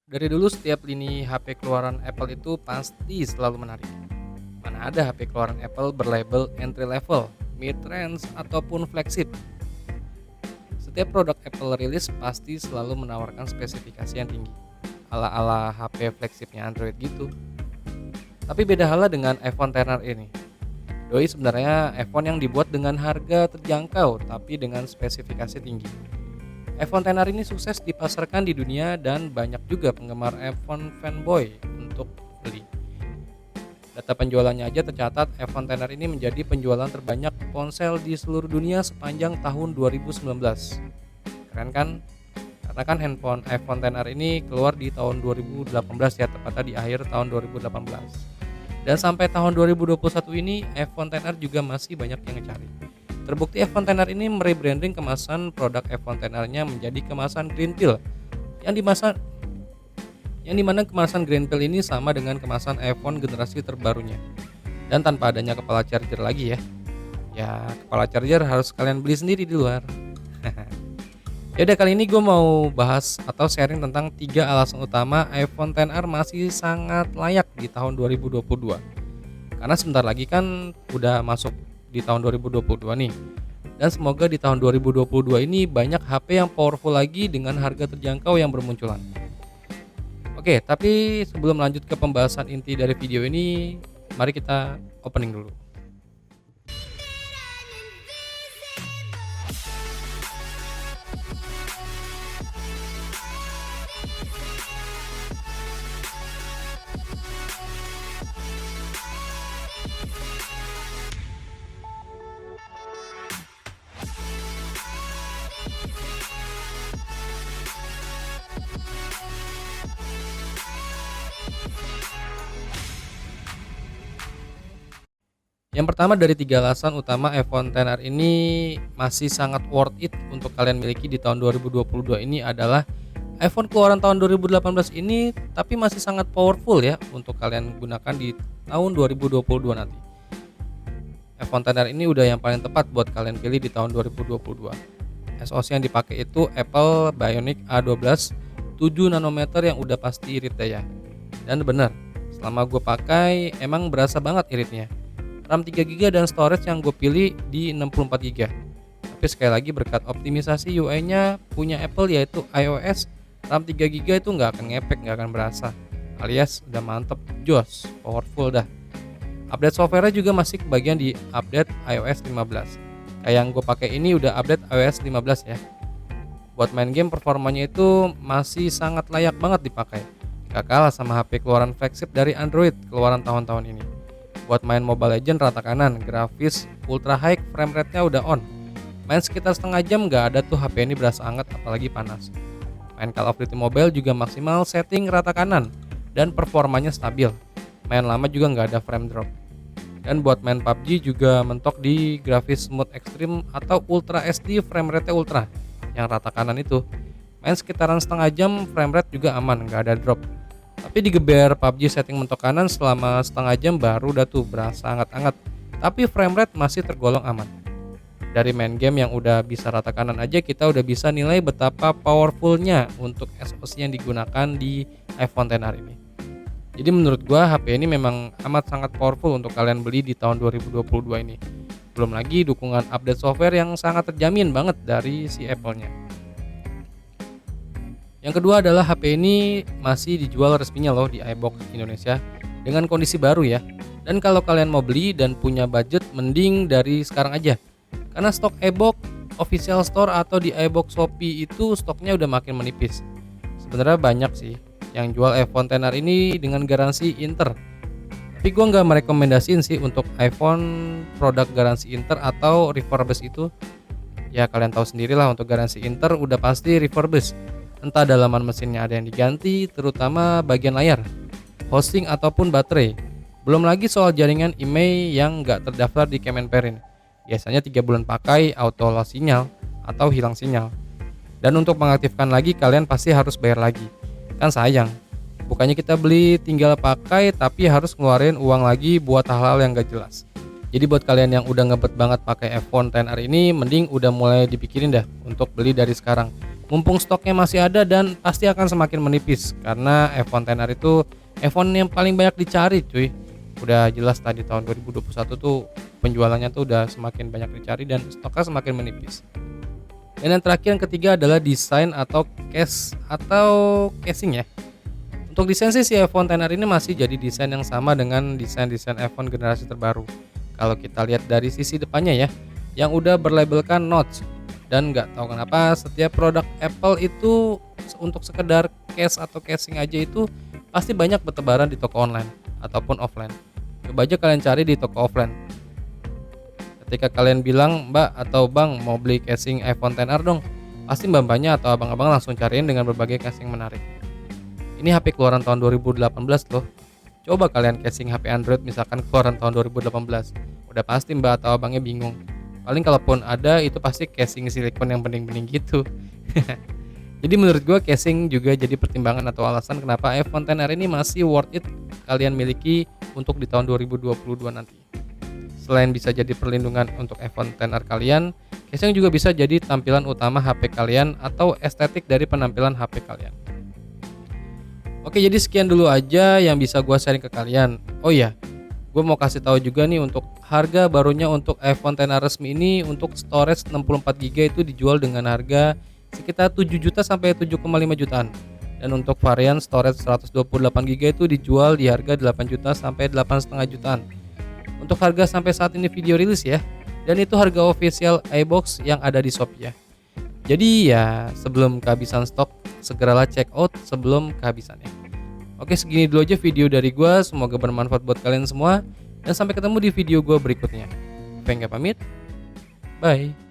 Dari dulu setiap lini HP keluaran Apple itu pasti selalu menarik. Mana ada HP keluaran Apple berlabel entry level, mid range ataupun flagship. Setiap produk Apple rilis pasti selalu menawarkan spesifikasi yang tinggi. Ala-ala HP flagshipnya Android gitu. Tapi beda halnya dengan iPhone XR ini. Doi sebenarnya iPhone yang dibuat dengan harga terjangkau tapi dengan spesifikasi tinggi. iPhone XR ini sukses dipasarkan di dunia dan banyak juga penggemar iPhone fanboy untuk beli. Data penjualannya aja tercatat iPhone XR ini menjadi penjualan terbanyak ponsel di seluruh dunia sepanjang tahun 2019. Keren kan? Karena kan handphone iPhone XR ini keluar di tahun 2018 ya, tepatnya di akhir tahun 2018. Dan sampai tahun 2021 ini iPhone XR juga masih banyak yang cari. Terbukti iPhone XR ini merebranding kemasan produk iPhone XR-nya menjadi kemasan green pill yang dimana kemasan green pill ini sama dengan kemasan iPhone generasi terbarunya dan tanpa adanya kepala charger lagi ya. Ya kepala charger harus kalian beli sendiri di luar. Yaudah, kali ini gue mau bahas atau sharing tentang 3 alasan utama iPhone XR masih sangat layak di tahun 2022. Karena sebentar lagi kan udah masuk di tahun 2022 nih. Dan semoga di tahun 2022 ini banyak HP yang powerful lagi dengan harga terjangkau yang bermunculan. Oke, tapi sebelum lanjut ke pembahasan inti dari video ini, mari kita opening dulu. Yang pertama dari 3 alasan utama iPhone XR ini masih sangat worth it untuk kalian miliki di tahun 2022 ini adalah iPhone keluaran tahun 2018 ini tapi masih sangat powerful ya untuk kalian gunakan di tahun 2022 nanti. iPhone XR ini udah yang paling tepat buat kalian pilih di tahun 2022. SoC yang dipakai itu Apple Bionic A12 7 nanometer yang udah pasti irit deh ya. Dan bener, selama gue pakai emang berasa banget iritnya. RAM 3GB dan storage yang gue pilih di 64GB. Tapi sekali lagi berkat optimisasi UI-nya punya Apple yaitu iOS, RAM 3GB itu nggak akan ngepek, nggak akan berasa. Alias udah mantep, jos, powerful dah. Update software juga masih kebagian di update iOS 15. Kayak yang gue pakai ini udah update iOS 15 ya. Buat main game performanya itu masih sangat layak banget dipakai. Gak kalah sama HP keluaran flagship dari Android keluaran tahun-tahun ini. Buat main Mobile Legends rata kanan, grafis ultra high, frame rate-nya udah on. Main sekitar setengah jam gak ada tuh HP ini berasa hangat apalagi panas. Main Call of Duty Mobile juga maksimal setting rata kanan dan performanya stabil. Main lama juga gak ada frame drop. Dan buat main PUBG juga mentok di grafis smooth extreme atau ultra SD, frame rate-nya ultra yang rata kanan itu. Main sekitaran setengah jam frame rate juga aman, gak ada drop. Tapi digeber PUBG setting mentok kanan selama setengah jam baru udah tuh berasa hangat-hangat. Tapi frame rate masih tergolong aman. Dari main game yang udah bisa rata kanan aja kita udah bisa nilai betapa powerfulnya untuk SoC yang digunakan di iPhone XR ini. Jadi menurut gua HP ini memang amat sangat powerful untuk kalian beli di tahun 2022 ini. Belum lagi dukungan update software yang sangat terjamin banget dari si Apple-nya. Yang kedua adalah HP ini masih dijual resminya loh di iBox Indonesia dengan kondisi baru ya. Dan kalau kalian mau beli dan punya budget mending dari sekarang aja. Karena stok iBox official store atau di iBox Shopee itu stoknya udah makin menipis. Sebenarnya banyak sih yang jual iPhone XR ini dengan garansi Inter. Tapi gue nggak merekomendasiin sih untuk iPhone produk garansi Inter atau refurbish itu. Ya kalian tahu sendirilah untuk garansi Inter udah pasti refurbish. Entah dalaman mesinnya ada yang diganti, terutama bagian layar, hosting ataupun baterai. Belum lagi soal jaringan IMEI yang nggak terdaftar di Kemenperin. Biasanya 3 bulan pakai auto loss sinyal atau hilang sinyal. Dan untuk mengaktifkan lagi kalian pasti harus bayar lagi. Kan sayang, bukannya kita beli tinggal pakai tapi harus ngeluarin uang lagi buat hal-hal yang gak jelas. Jadi buat kalian yang udah ngebet banget pakai iPhone XR ini, mending udah mulai dipikirin dah untuk beli dari sekarang. mumpung stoknya masih ada, dan pasti akan semakin menipis karena iPhone XR itu iPhone yang paling banyak dicari cuy. Udah jelas tadi tahun 2021 tuh penjualannya tuh udah semakin banyak dicari dan stoknya semakin menipis. Dan yang terakhir, yang ketiga adalah desain atau case atau casing ya. Untuk desain sih si iPhone XR ini masih jadi desain yang sama dengan desain-desain iPhone generasi terbaru. Kalau kita lihat dari sisi depannya ya, yang udah berlabelkan notch. Dan nggak tahu kenapa setiap produk Apple itu untuk sekedar case atau casing aja itu pasti banyak bertebaran di toko online ataupun offline. Coba aja kalian cari di toko offline. Ketika kalian bilang, Mbak atau Bang mau beli casing iPhone XR dong, pasti mbak-mbaknya atau abang-abang langsung cariin dengan berbagai casing menarik. Ini HP keluaran tahun 2018 loh. Coba kalian casing HP Android misalkan keluaran tahun 2018, udah pasti mbak atau abangnya bingung. Paling kalaupun ada itu pasti casing silikon yang bening-bening gitu. Jadi menurut gue casing juga jadi pertimbangan atau alasan kenapa iPhone XR ini masih worth it kalian miliki untuk di tahun 2022 nanti. Selain bisa jadi perlindungan untuk iPhone XR kalian, casing juga bisa jadi tampilan utama HP kalian atau estetik dari penampilan HP kalian. Oke, jadi sekian dulu aja yang bisa gue sharing ke kalian. Oh iya, gue mau kasih tahu juga nih untuk harga barunya untuk iPhone XR resmi ini. Untuk storage 64GB itu dijual dengan harga sekitar 7 juta sampai 7,5 jutaan. Dan untuk varian storage 128GB itu dijual di harga 8 juta sampai 8,5 jutaan. Untuk harga sampai saat ini video rilis ya. Dan itu harga official iBox yang ada di Shopee ya. Jadi ya sebelum kehabisan stok, segeralah check out sebelum kehabisannya. Oke, segini dulu aja video dari gue. Semoga bermanfaat buat kalian semua. Dan sampai ketemu di video gue berikutnya. Venga pamit. Bye.